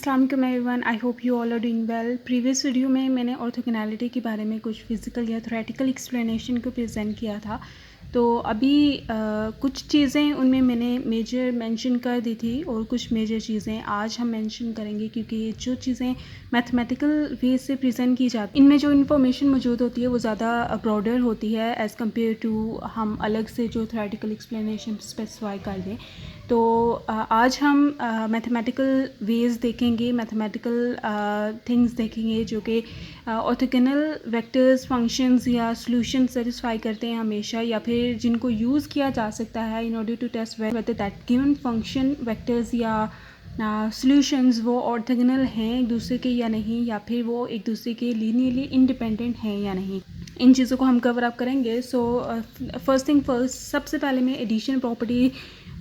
अस्सलाम वालेकुम everyone, I hope you all are doing well. Previous video में मैंने ऑर्थोगोनैलिटी के बारे में कुछ फिज़िकल या थ्योरेटिकल एक्सप्लेनेशन को प्रेजेंट किया था। तो अभी कुछ चीज़ें उनमें मैंने मेजर मेंशन कर दी थी और कुछ मेजर चीज़ें आज हम मेंशन करेंगे, क्योंकि जो चीज़ें मैथमेटिकल वे से प्रेजेंट की जाती इनमें जो इन्फॉर्मेशन मौजूद होती है वो ज़्यादा ब्रॉडर होती है एज़ कम्पेयर टू हम अलग से जो थ्योरेटिकल एक्सप्लेनेशन स्पेसिफाई कर दें। तो आज हम मैथमेटिकल वेज़ देखेंगे, मैथमेटिकल थिंग्स देखेंगे जो कि ऑर्थोगोनल वेक्टर्स, फंक्शंस या सॉल्यूशन सेटिस्फाई करते हैं हमेशा, या फिर जिनको यूज़ किया जा सकता है in order to test whether that given function, vectors या सॉल्यूशंस वो ऑर्थोगोनल हैं एक दूसरे के या नहीं, या फिर वो एक दूसरे के लीनियरली इंडिपेंडेंट हैं या नहीं। इन चीज़ों को हम कवर अप करेंगे। सो फर्स्ट थिंग फर्स्ट, सबसे पहले मैं एडिशन प्रॉपर्टी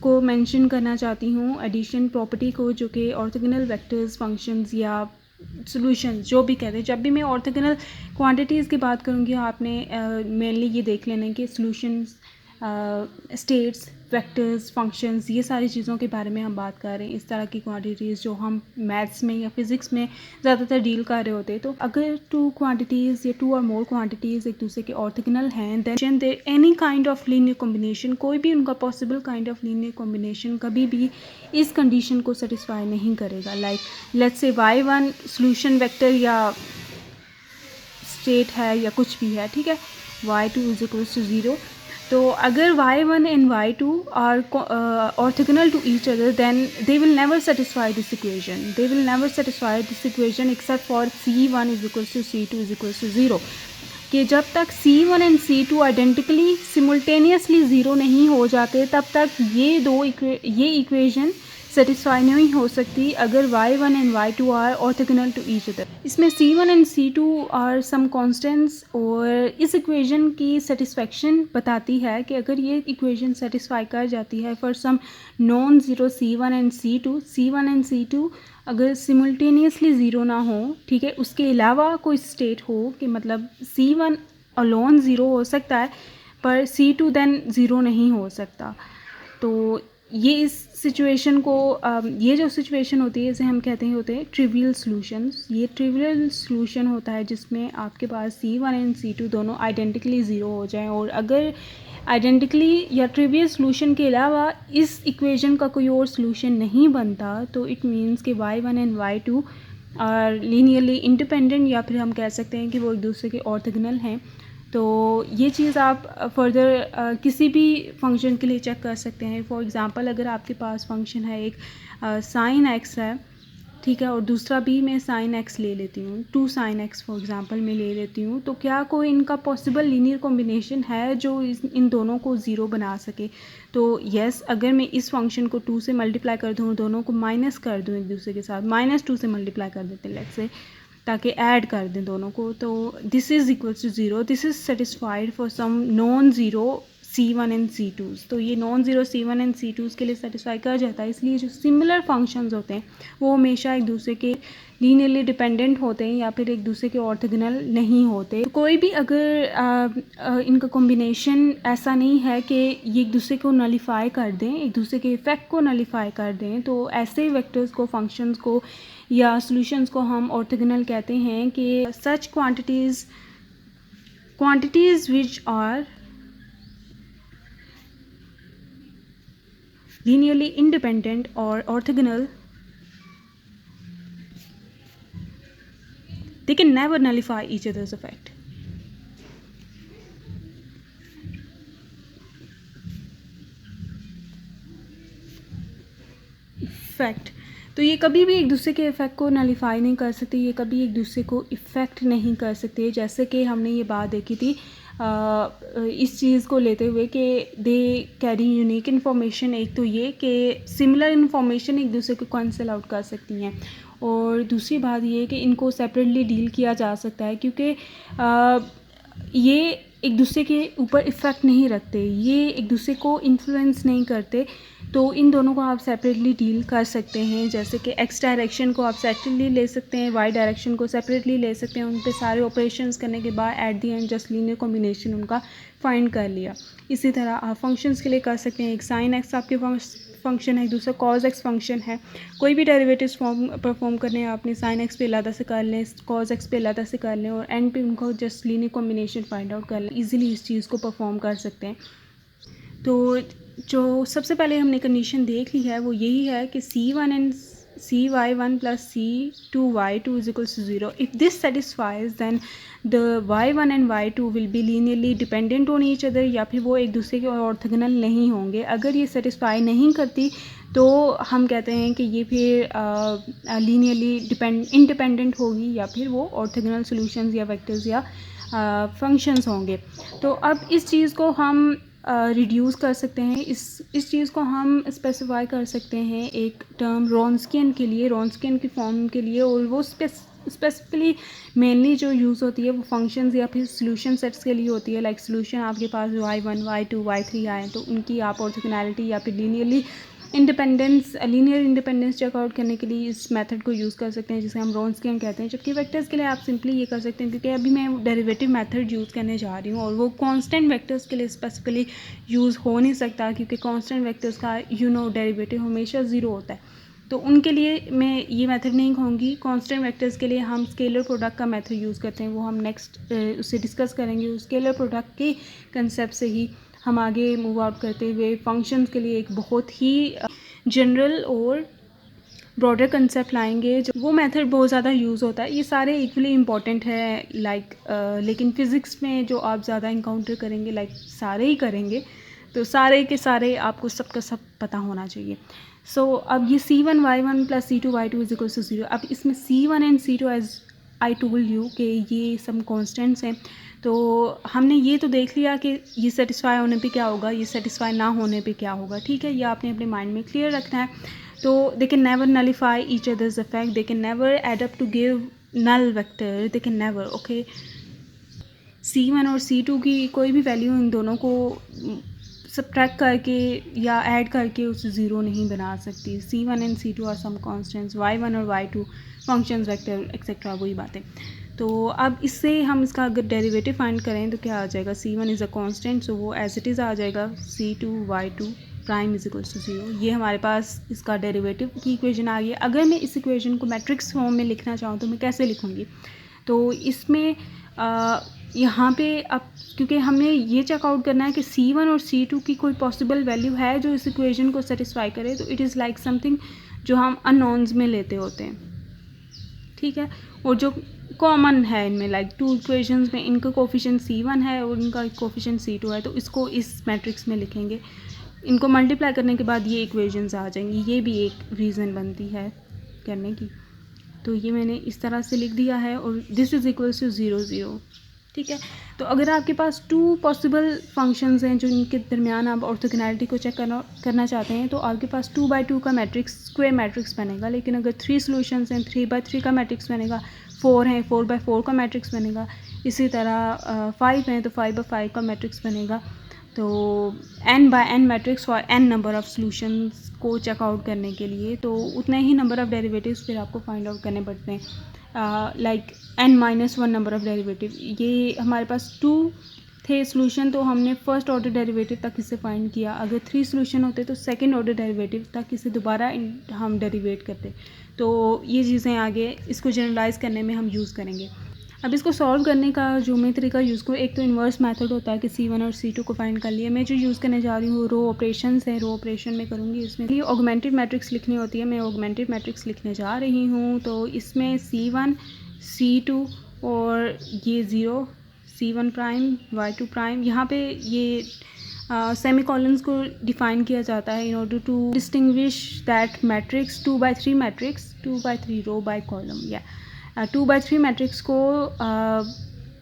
को मेंशन करना चाहती हूँ। एडिशन प्रॉपर्टी को, जो कि ऑर्थोगोनल वेक्टर्स, फंक्शंस या सॉल्यूशंस जो भी कहते हैं, जब भी मैं ऑर्थोगोनल क्वांटिटीज़ की बात करूँगी आपने मेनली ये देख लेना है कि सॉल्यूशंस, स्टेट्स, वेक्टर्स, फंक्शंस, ये सारी चीज़ों के बारे में हम बात कर रहे हैं। इस तरह की क्वांटिटीज़ जो हम मैथ्स में या फिज़िक्स में ज़्यादातर डील कर रहे होते हैं। तो अगर टू क्वांटिटीज़ या टू और मोर क्वांटिटीज़ एक दूसरे के ऑर्थोगोनल हैं, then there any kind of linear combination, कोई भी उनका possible kind of linear combination कभी भी इस कंडीशन को सेटिस्फाई नहीं करेगा। Like let's say y1 solution vector या स्टेट है या कुछ भी है, ठीक है, y2 इज इक्वल्स टू 0। तो अगर y1 and y2 are orthogonal to each other, then they will never satisfy this equation. They will never satisfy this equation except for c1 is equals to c2 is equals to 0. कि जब तक c1 and c2 identically सिमुल्टेनियसली zero नहीं हो जाते, तब तक ये equation satisfy नहीं हो सकती अगर y1 and y2 are orthogonal to each other. इसमें c1 and c2 are some constants, और इस इक्वेशन की सेटिस्फेक्शन बताती है कि अगर ये इक्वेशन सेटिस्फाई कर जाती है for some non zero c1 and c2 अगर सिमुल्टेनियसली ज़ीरो ना हो, ठीक है, उसके अलावा कोई स्टेट हो कि मतलब c1 अलोन ज़ीरो हो सकता है पर c2 देन ज़ीरो नहीं हो सकता। तो ये इस सिचुएशन को ये जो सिचुएशन होती है इसे हम कहते हैं ट्रिवियल सॉल्यूशंस। ये ट्रिवियल सॉल्यूशन होता है जिसमें आपके पास c1 एंड c2 दोनों आइडेंटिकली ज़ीरो हो जाएं, और अगर आइडेंटिकली या ट्रिवियल सॉल्यूशन के अलावा इस इक्वेशन का कोई और सॉल्यूशन नहीं बनता, तो इट मीन्स कि y1 and y2 are linearly independent, या फिर हम कह सकते हैं कि वो एक दूसरे के ऑर्थोगोनल हैं। तो ये चीज़ आप फर्दर किसी भी फंक्शन के लिए चेक कर सकते हैं। फॉर एग्ज़ाम्पल, अगर आपके पास फंक्शन है एक sin x है, ठीक है, और दूसरा भी मैं sin x ले लेती हूँ, 2 sin x फॉर एग्ज़ाम्पल मैं ले लेती हूँ, तो क्या कोई इनका पॉसिबल लीनियर कॉम्बिनेशन है जो इन दोनों को ज़ीरो बना सके? तो येस, अगर मैं इस फंक्शन को 2 से मल्टीप्लाई कर दूँ, दोनों को माइनस कर दूँ एक दूसरे के साथ, -2 से मल्टीप्लाई कर देते हैं लेट्स से, ताकि ऐड कर दें दोनों को, तो this is equals to 0। This is satisfied for some non zero c1 and c2। तो ये non zero c1 and c2 के लिए सेटिस्फाई कर जाता है। इसलिए जो सिमिलर फंक्शंस होते हैं वो हमेशा एक दूसरे के लीनियरली डिपेंडेंट होते हैं या फिर एक दूसरे के ऑर्थोगोनल नहीं होते। तो कोई भी अगर इनका कॉम्बिनेशन ऐसा नहीं है कि ये एक दूसरे को नलीफाई कर दें, एक दूसरे के इफ़ेक्ट को नलीफाई कर दें, तो ऐसे वेक्टर्स को, फंक्शंस को या सॉल्यूशंस को हम ऑर्थोगोनल कहते हैं। कि such quantities which are linearly independent or orthogonal, they can never nullify each other's effect. Effect, तो ये कभी भी एक दूसरे के इफ़ेक्ट को नलीफाई नहीं कर सकते, ये कभी एक दूसरे को इफ़ेक्ट नहीं कर सकते। जैसे कि हमने ये बात देखी थी इस चीज़ को लेते हुए कि दे कैरी यूनिक इन्फॉर्मेशन। एक तो ये कि सिमिलर इन्फॉर्मेशन एक दूसरे को कैंसिल आउट कर सकती हैं, और दूसरी बात ये कि इनको सेपरेटली डील किया जा सकता है, क्योंकि ये एक दूसरे के ऊपर इफ़ेक्ट नहीं रखते, ये एक दूसरे को इन्फ्लुएंस नहीं करते। तो इन दोनों को आप सेपरेटली डील कर सकते हैं। जैसे कि एक्स डायरेक्शन को आप सेपरेटली ले सकते हैं, वाई डायरेक्शन को सेपरेटली ले सकते हैं। उन पे सारे ऑपरेशंस करने के बाद at the and just linear combination उनका फाइंड कर लिया। इसी तरह आप फंक्शंस के लिए कर सकते हैं। एक साइन एक्स आपके पास फंक्शन है, दूसरा कॉज एक्स फंक्शन है। कोई भी डेरिवेटिव्स परफॉर्म करने हैं आपने साइन एक्स पे अलग से कर लें, कॉज एक्स पे अलग से कर लें और एंड पे उनको just linear combination find out कर लें, ईजिली इस चीज़ को परफॉर्म कर सकते हैं। तो जो सबसे पहले हमने कंडीशन देख ली है वो यही है कि C1 and CY1 plus C2Y2 is equals to 0. If this satisfies, then the Y1 and Y2 will be linearly dependent on each other, या फिर वो एक दूसरे के ऑर्थोगोनल नहीं होंगे। अगर ये सेटिस्फाई नहीं करती तो हम कहते हैं कि ये फिर लीनियरली इंडिपेंडेंट होगी या फिर वो ऑर्थोगोनल सॉल्यूशंस या वेक्टर्स या फंक्शंस होंगे। तो अब इस चीज़ को हम रिड्यूस कर सकते हैं, इस चीज़ को हम स्पेसिफाई कर सकते हैं एक टर्म रॉन्स्कियन के लिए, रॉन्स्कियन की फॉर्म के लिए, और वो स्पेसिफिकली मेनली जो यूज़ होती है वो फंक्शंस या फिर सॉल्यूशन सेट्स के लिए होती है। लाइक सॉल्यूशन आपके पास y1 y2 y3 आए तो उनकी आप ऑर्थोगोनैलिटी या फिर लीनियर इंडिपेंडेंस चेकआउट करने के लिए इस मेथड को यूज़ कर सकते हैं जिसे हम रॉन्स्कियन कहते हैं। जबकि वेक्टर्स के लिए आप सिंपली ये कर सकते हैं, क्योंकि अभी मैं डेरिवेटिव मेथड यूज़ करने जा रही हूँ और वो कांस्टेंट वेक्टर्स के लिए स्पेसिफिकली यूज़ हो नहीं सकता, क्योंकि कांस्टेंट वेक्टर्स का डेरिवेटिव हमेशा ज़ीरो होता है। तो उनके लिए मैं ये मेथड नहीं कहूँगी। कांस्टेंट वेक्टर्स के लिए हम स्केलर प्रोडक्ट का मेथड यूज़ करते हैं, वो हम नेक्स्ट उससे डिस्कस करेंगे। उस स्केलर प्रोडक्ट के कंसेप्ट से ही हम आगे मूव आउट करते हुए फंक्शंस के लिए एक बहुत ही जनरल और ब्रॉडर कंसेप्ट लाएंगे। जो वो मेथड बहुत ज़्यादा यूज़ होता है। ये सारे इक्वली इम्पॉर्टेंट है लेकिन फ़िज़िक्स में जो आप ज़्यादा इनकाउंटर करेंगे सारे ही करेंगे, तो सारे के सारे आपको सबका सब पता होना चाहिए। सो अब ये C1y1 plus C2y2 is equals to 0। अब इसमें C1 and C2 as I told you कि ये सब कॉन्स्टेंट्स हैं। तो हमने ये तो देख लिया कि ये सेटिस्फाई होने पे क्या होगा, ये सेटिस्फाई ना होने पे क्या होगा। ठीक है, ये आपने अपने माइंड में क्लियर रखना है। तो they can never nullify each others effect, they can never add up to give null vector, they can never. Okay, C1 और C2 की कोई भी वैल्यू इन दोनों को सब्ट्रैक्ट करके या ऐड करके उसे ज़ीरो नहीं बना सकती। C1 and C2 are some constants, Y1 और Y2 फंक्शंस, वेक्टर एक्सेट्रा, वही बातें। तो अब इससे हम इसका अगर डेरिवेटिव फाइंड करें तो क्या आ जाएगा, C1 इज़ अ कांस्टेंट, सो वो एज इट इज़ आ जाएगा C2y2 prime is equals to 0। ये हमारे पास इसका डेरिवेटिव की इक्वेशन आ गई है। अगर मैं इस इक्वेशन को मैट्रिक्स फॉर्म में लिखना चाहूँ तो मैं कैसे लिखूँगी, तो इसमें यहाँ पे अब क्योंकि हमें ये चेकआउट करना है कि C1 और C2 की कोई पॉसिबल वैल्यू है जो इस इक्वेशन को सेटिस्फाई करे, तो इट इज़ लाइक समथिंग जो हम अननोन्स में लेते होते हैं। ठीक है, और जो कॉमन है इनमें, लाइक टू इक्वेशंस में इनका कोफिशिएंट C1 है और इनका कोफिशिएंट C2 है, तो इसको इस मैट्रिक्स में लिखेंगे। इनको मल्टीप्लाई करने के बाद ये इक्वेशंस आ जाएंगी। ये भी एक रीज़न बनती है करने की। तो ये मैंने इस तरह से लिख दिया है और दिस इज़ इक्वल्स टू 0 0। ठीक है, तो अगर आपके पास टू पॉसिबल फंक्शंस हैं जो इनके दरमियान आप ऑर्थोगोनैलिटी को चेक करना चाहते हैं, तो आपके पास 2x2 का मैट्रिक्स स्क्वायर मैट्रिक्स बनेगा। लेकिन अगर 3 सॉल्यूशंस हैं 3x3 का मैट्रिक्स बनेगा, 4 हैं 4x4 का मैट्रिक्स बनेगा, इसी तरह 5 हैं तो 5x5 का मैट्रिक्स बनेगा। तो n/n matrix for n number of solutions को चेकआउट करने के लिए, तो उतने ही नंबर ऑफ़ डेरिवेटिव्स फिर आपको फाइंड आउट करने पड़ते हैं। Like n-1 number of derivative. ये हमारे पास 2 थे सॉल्यूशन, तो हमने फर्स्ट ऑर्डर डेरिवेटिव तक इसे फाइंड किया। अगर 3 सॉल्यूशन होते तो सेकंड ऑर्डर डेरिवेटिव तक इसे दोबारा हम डेरिवेट करते। तो ये चीज़ें आगे इसको जनरलाइज करने में हम यूज़ करेंगे। अब इसको सॉल्व करने का जो मैं तरीका यूज़ करूँ, एक तो इन्वर्स मेथड होता है कि C1 और C2 को फाइंड कर लिया। मैं जो यूज़ करने जा रही हूँ रो ऑपरेशंस है, रो ऑपरेशन में करूँगी। इसमें ये ऑगमेंटेड मैट्रिक्स लिखनी होती है, मैं ऑगमेंटेड मैट्रिक्स लिखने जा रही हूँ। तो इसमें C1 C2 और ये 0 C1 प्राइम Y2 प्राइम, यहाँ पे ये सेमीकोलन्स को डिफ़ाइन किया जाता है in order to distinguish that matrix 2x3 matrix 2x3 row by column, या 2x3 मैट्रिक्स को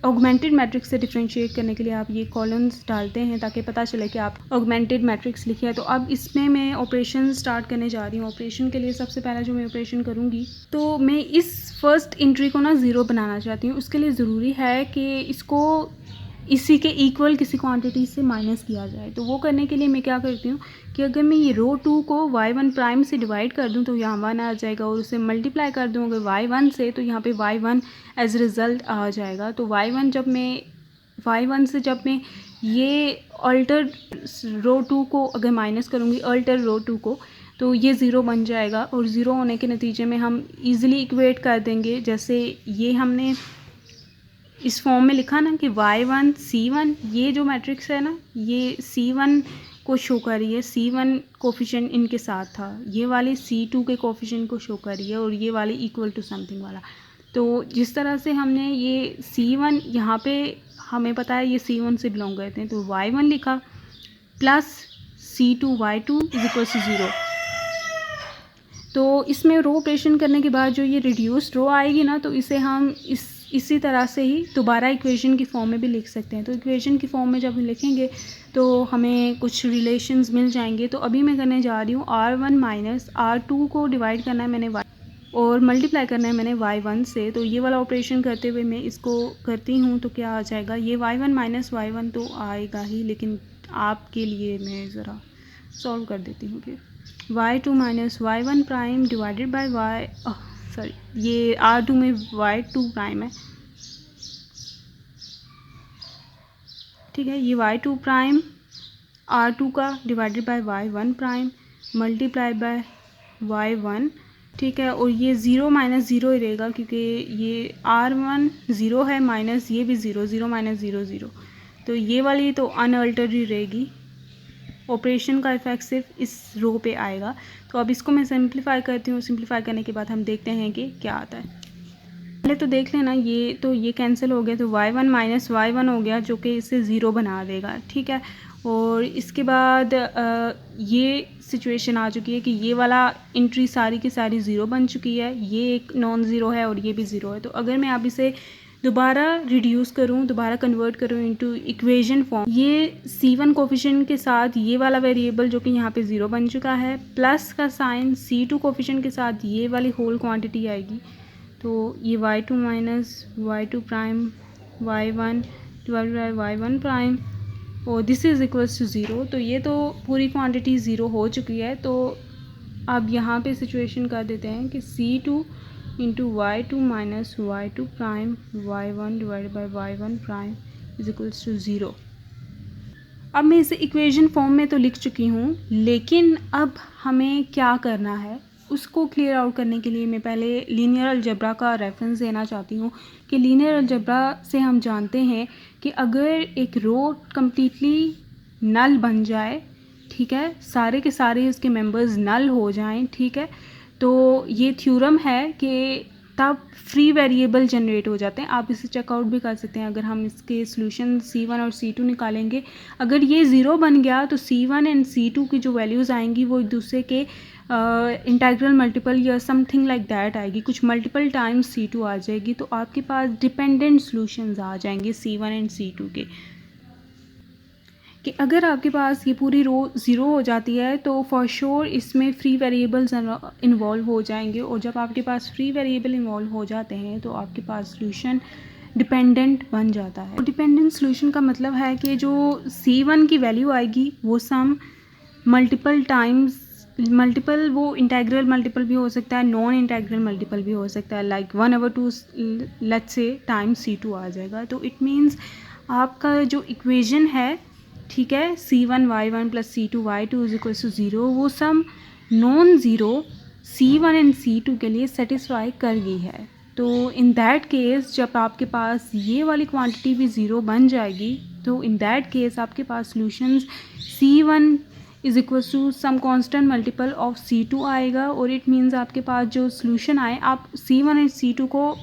ऑगमेंटेड मैट्रिक्स से डिफ्रेंशिएट करने के लिए आप ये कॉलम्स डालते हैं ताकि पता चले कि आप ऑगमेंटेड मैट्रिक्स लिखे हैं। तो अब इसमें मैं ऑपरेशन स्टार्ट करने जा रही हूँ। ऑपरेशन के लिए सबसे पहला जो मैं ऑपरेशन करूँगी, तो मैं इस फर्स्ट एंट्री को ना 0 बनाना चाहती हूँ। उसके लिए ज़रूरी है कि इसको इसी के इक्वल किसी क्वांटिटी से माइनस किया जाए। तो वो करने के लिए मैं क्या करती हूँ कि अगर मैं ये रो 2 को y1 प्राइम से डिवाइड कर दूँ तो यहाँ 1 आ जाएगा, और उसे मल्टीप्लाई कर दूँ अगर y1 से तो यहाँ पे y1 एज रिज़ल्ट आ जाएगा। तो y1 जब मैं y1 से जब मैं ये अल्टर रो 2 को अगर माइनस करूँगी अल्टर रो 2 को, तो ये ज़ीरो बन जाएगा और ज़ीरो होने के नतीजे में हम इजीली इक्वेट कर देंगे। जैसे ये हमने इस फॉर्म में लिखा ना कि y1 c1, ये जो मैट्रिक्स है ना ये c1 को शो कर रही है, c1 कोफिशिएंट इनके साथ था, ये वाली c2 के कोफिशिएंट को शो कर रही है और ये वाली इक्वल टू समथिंग वाला। तो जिस तरह से हमने ये c1 यहाँ पे हमें पता है ये c1 से बिलोंग करते हैं, तो y1 लिखा plus c2 y2 is equal to 0। तो इसमें रो ऑपरेशन करने के बाद जो ये रिड्यूस्ड रो आएगी ना, तो इसे हम इसी तरह से ही दोबारा इक्वेशन की फॉर्म में भी लिख सकते हैं। तो इक्वेशन की फॉर्म में जब हम लिखेंगे तो हमें कुछ रिलेशंस मिल जाएंगे। तो अभी मैं करने जा रही हूँ r1 माइनस r2 को डिवाइड करना है मैंने y और मल्टीप्लाई करना है मैंने y1 से। तो ये वाला ऑपरेशन करते हुए मैं इसको करती हूँ तो क्या आ जाएगा, ये y1 माइनस y1 तो आएगा ही, लेकिन आपके लिए मैं ज़रा सॉल्व कर देती हूँ फिर। y2 minus y1 prime divided by sorry ये r2 में y2 प्राइम है, ठीक है। ये y2 प्राइम r2 का divided by y1 prime multiply by y1, ठीक है। और ये ज़ीरो माइनस ज़ीरो ही रहेगा क्योंकि ये r1 ज़ीरो है माइनस ये भी zero, zero minus zero zero, तो ये वाली तो अनअल्टर्ड ही रहेगी। ऑपरेशन का इफेक्ट सिर्फ इस रो पे आएगा। तो अब इसको मैं सिंप्लीफाई करती हूँ, सिंप्लीफाई करने के बाद हम देखते हैं कि क्या आता है। पहले तो देख लेना ये तो ये कैंसिल हो गया, तो y1 माइनस y1 हो गया जो कि इसे ज़ीरो बना देगा, ठीक है। और इसके बाद ये सिचुएशन आ चुकी है कि ये वाला एंट्री सारी की सारी ज़ीरो बन चुकी है, ये एक नॉन ज़ीरो है और ये भी ज़ीरो है। तो अगर मैं अब इसे दोबारा रिड्यूस करूँ, दोबारा कन्वर्ट करूँ इनटू इक्वेशन फॉर्म, ये c1 कोफिशिएंट के साथ ये वाला वेरिएबल जो कि यहाँ पे ज़ीरो बन चुका है, प्लस का साइन c2 कोफिशिएंट के साथ ये वाली होल क्वांटिटी आएगी। तो ये y2 minus y2 prime y1 divided by y1 prime और this is equals to zero. तो ये तो पूरी क्वांटिटी ज़ीरो हो चुकी है। तो अब यहाँ पे सिचुएशन कर देते हैं कि c2 into y2 minus y2 prime y1 divided by y1 prime is equals to zero. अब मैं इसे इक्वेशन फॉर्म में तो लिख चुकी हूँ, लेकिन अब हमें क्या करना है उसको क्लियर आउट करने के लिए मैं पहले लीनियर अलजेब्रा का रेफरेंस देना चाहती हूँ कि लीनियर अलजेब्रा से हम जानते हैं कि अगर एक रो कम्प्लीटली नल बन जाए, ठीक है, सारे के सारे इसके मेंबर्स नल हो जाएं, ठीक है, तो ये थ्योरम है कि तब फ्री वेरिएबल जनरेट हो जाते हैं। आप इसे चेकआउट भी कर सकते हैं। अगर हम इसके सॉल्यूशन c1 और c2 निकालेंगे, अगर ये ज़ीरो बन गया तो c1 एंड c2 की जो वैल्यूज़ आएंगी वो एक दूसरे के इंटीग्रल मल्टीपल या समथिंग लाइक दैट आएगी, कुछ मल्टीपल टाइम्स c2 आ जाएगी। तो आपके पास डिपेंडेंट सॉल्यूशंस आ जाएंगे c1 एंड c2 के, कि अगर आपके पास ये पूरी रो ज़ीरो हो जाती है तो फॉर श्योर इसमें फ्री वेरिएबल्स इन्वॉल्व हो जाएंगे। और जब आपके पास फ्री वेरिएबल इन्वॉल्व हो जाते हैं तो आपके पास सॉल्यूशन डिपेंडेंट बन जाता है। डिपेंडेंट सॉल्यूशन का मतलब है कि जो c1 की वैल्यू आएगी वो सम मल्टीपल टाइम्स, मल्टीपल वो इंटीग्रल मल्टीपल भी हो सकता है, नॉन इंटीग्रल मल्टीपल भी हो सकता है, like 1/2 let's say times c2 आ जाएगा। तो इट मीन्स आपका जो इक्वेशन है, ठीक है, c1 y1 plus c2 y2 is equal to zero, वो some non zero c1 and c2 के लिए सेटिस्फाई कर गई है। तो इन दैट केस जब आपके पास ये वाली क्वांटिटी भी ज़ीरो बन जाएगी तो इन दैट केस आपके पास solutions c1 is equal to some constant multiple of c2 आएगा। और इट मीन्स आपके पास जो सॉल्यूशन आए, आप c1 एंड c2 को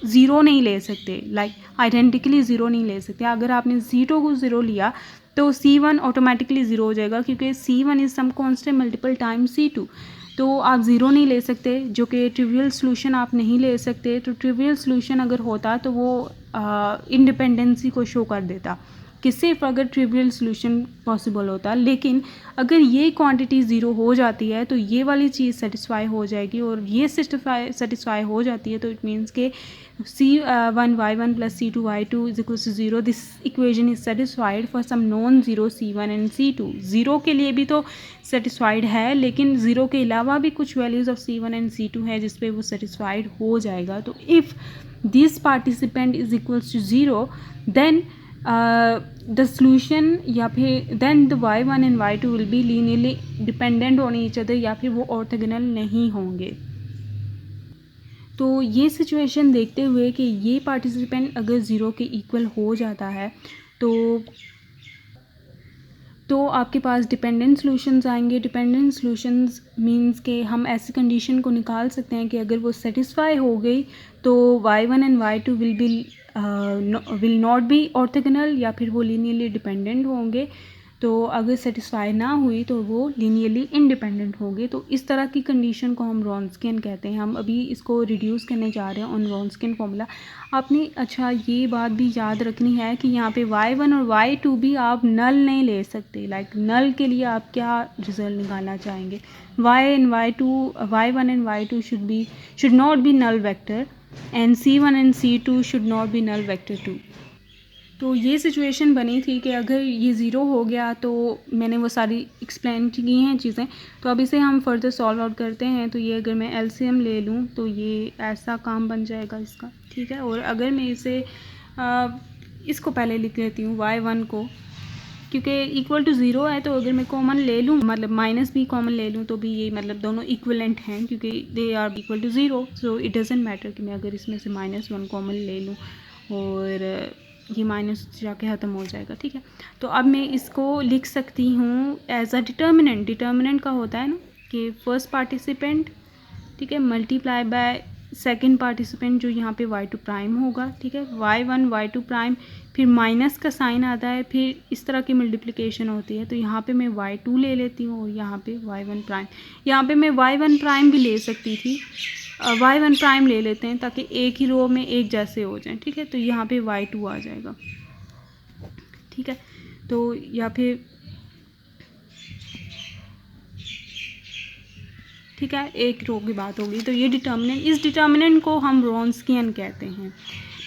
ज़ीरो नहीं ले सकते, लाइक आइडेंटिकली ज़ीरो नहीं ले सकते। अगर आपने c2 को ज़ीरो लिया तो c1 ऑटोमेटिकली ज़ीरो हो जाएगा क्योंकि c1 is some constant multiple time c2। तो आप ज़ीरो नहीं ले सकते, जो कि ट्रिवियल सॉल्यूशन आप नहीं ले सकते। तो ट्रिवियल सॉल्यूशन अगर होता तो वो इंडिपेंडेंसी को शो कर देता कि सिर्फ अगर ट्रिवियल सॉल्यूशन पॉसिबल होता। लेकिन अगर ये क्वांटिटी ज़ीरो हो जाती है तो ये वाली चीज़ सेटिस्फाई हो जाएगी, और ये सेटिस्फाई हो जाती है तो इट मीन्स के c1 y1 plus c2 y2 is equal to zero. This equation is satisfied for some non zero c1 and c2। Zero के लिए भी तो सेटिस्फाइड है, लेकिन ज़ीरो के अलावा भी कुछ values of c1 and c2 है जिस पे वो सेटिस्फाइड हो जाएगा। तो if this participant is equals to zero then the solution या फिर then the y1 and y2 will be linearly dependent on each other, या फिर वो ऑर्थोगोनल नहीं होंगे। तो ये सिचुएशन देखते हुए कि ये पार्टिसिपेंट अगर ज़ीरो के इक्वल हो जाता है तो आपके पास डिपेंडेंट सॉल्यूशंस आएंगे। डिपेंडेंट सॉल्यूशंस मींस के हम ऐसी कंडीशन को निकाल सकते हैं कि अगर वो सेटिस्फाई हो गई तो y1 and y2 will not be orthogonal, या फिर वो लीनियरली डिपेंडेंट होंगे। तो अगर सेटिस्फाई ना हुई तो वो लीनियरली इंडिपेंडेंट होंगे। तो इस तरह की कंडीशन को हम रॉन्स्कियन कहते हैं। हम अभी इसको रिड्यूस करने जा रहे हैं ऑन रॉन्स्कियन फॉर्मूला। आपने अच्छा ये बात भी याद रखनी है कि यहाँ पे y1 और y2 भी आप नल नहीं ले सकते। लाइक नल के लिए आप क्या रिजल्ट निकालना चाहेंगे, y1 and y2 should not be null vector and c1 and c2 should not be null vector too. तो ये सिचुएशन बनी थी कि अगर ये ज़ीरो हो गया तो मैंने वो सारी एक्सप्लेन की हैं चीज़ें। तो अब इसे हम फर्दर सॉल्व आउट करते हैं। तो ये अगर मैं एलसीएम ले लूँ तो ये ऐसा काम बन जाएगा इसका, ठीक है। और अगर मैं इसे इसको पहले लिख लेती हूँ y1 को, क्योंकि इक्वल टू ज़ीरो है, तो अगर मैं कॉमन ले लूँ मतलब माइनस भी कॉमन ले लूँ तो भी ये मतलब दोनों इक्वलेंट हैं क्योंकि they are equal to zero. So it doesn't matter कि मैं अगर इसमें से -1 कॉमन ले लूँ और ये माइनस जाके ख़त्म हो जाएगा, ठीक है। तो अब मैं इसको लिख सकती हूँ एज अ डिटर्मिनेंट। डिटर्मिनेंट का होता है ना कि फर्स्ट पार्टिसिपेंट, ठीक है, मल्टीप्लाई बाय सेकंड पार्टिसिपेंट जो यहाँ पे y2 प्राइम होगा, ठीक है, y1 y2 प्राइम, फिर माइनस का साइन आता है, फिर इस तरह की मल्टीप्लिकेशन होती है। तो यहाँ पे मैं y2 ले लेती हूँ और यहाँ पे y1 प्राइम। यहाँ पे मैं y1 प्राइम भी ले सकती थी, y1 प्राइम ले लेते हैं ताकि एक ही रो में एक जैसे हो जाएं, ठीक है। तो यहाँ पे y2 आ जाएगा, ठीक है। तो या फिर ठीक है, एक रो की बात होगी। तो ये डिटर्मिनेंट, इस डिटर्मिनेंट को हम रॉन्स्कियन कहते हैं,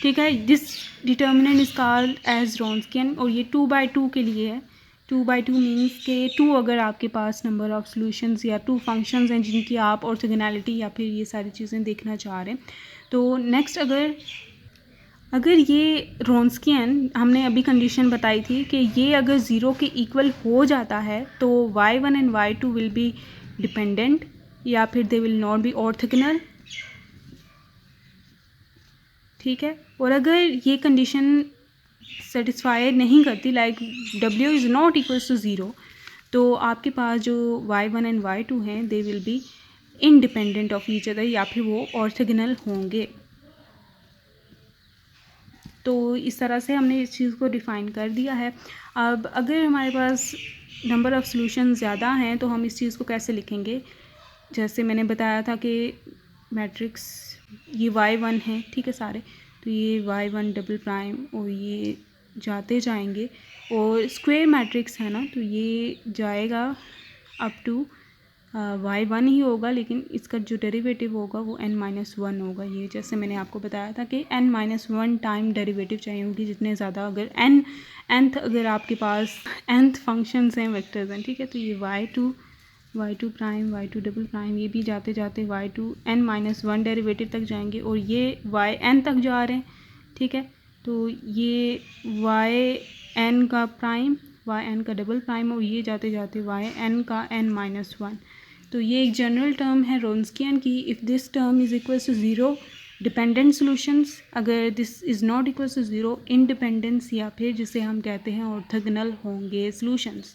ठीक है। This determinant is called as Wronskian. और ये 2/2 के लिए है। 2/2 मीन्स के 2 अगर आपके पास नंबर ऑफ़ सॉल्यूशंस या 2 फंक्शंस हैं जिनकी आप ऑर्थोगोनैलिटी या फिर ये सारी चीज़ें देखना चाह रहे हैं। तो नेक्स्ट अगर ये रॉन्स्कियन, हमने अभी कंडीशन बताई थी कि ये अगर ज़ीरो के इक्वल हो जाता है तो y1 and y2 will B dependent या फिर they will not be orthogonal, ठीक है। और अगर ये कंडीशन सेटिस्फाई नहीं करती, like w is not equals to zero, तो आपके पास जो y1 एंड y2 हैं they will be independent of each other, या फिर वो ऑर्थोगोनल होंगे। तो इस तरह से हमने इस चीज़ को डिफ़ाइन कर दिया है। अब अगर हमारे पास नंबर ऑफ़ सॉल्यूशन ज़्यादा हैं तो हम इस चीज़ को कैसे लिखेंगे। जैसे मैंने बताया था कि मैट्रिक्स ये y1 है, ठीक है सारे, तो ये y1 डबल प्राइम और ये जाते जाएंगे, और स्क्वायर मैट्रिक्स है ना, तो ये जाएगा अप टू y1 ही होगा, लेकिन इसका जो डेरिवेटिव होगा वो n-1 होगा। ये जैसे मैंने आपको बताया था कि n-1 टाइम डेरिवेटिव चाहिए होगी, जितने ज़्यादा अगर nth अगर आपके पास nth फंक्शंस हैं, वेक्टर्स हैं, ठीक है। तो ये y2 prime, y2 double prime, ये भी जाते जाते y2 n-1 डेरिवेटिव तक जाएंगे, और ये yn तक जा रहे हैं, ठीक है। तो ये yn का प्राइम, yn का डबल प्राइम, और ये जाते जाते yn का n-1। तो ये एक जनरल टर्म है रॉन्स्कियन की। If this term is equal to zero dependent solutions, अगर this is not equal to zero independence, या फिर जिसे हम कहते हैं ऑर्थोगोनल होंगे सॉल्यूशंस।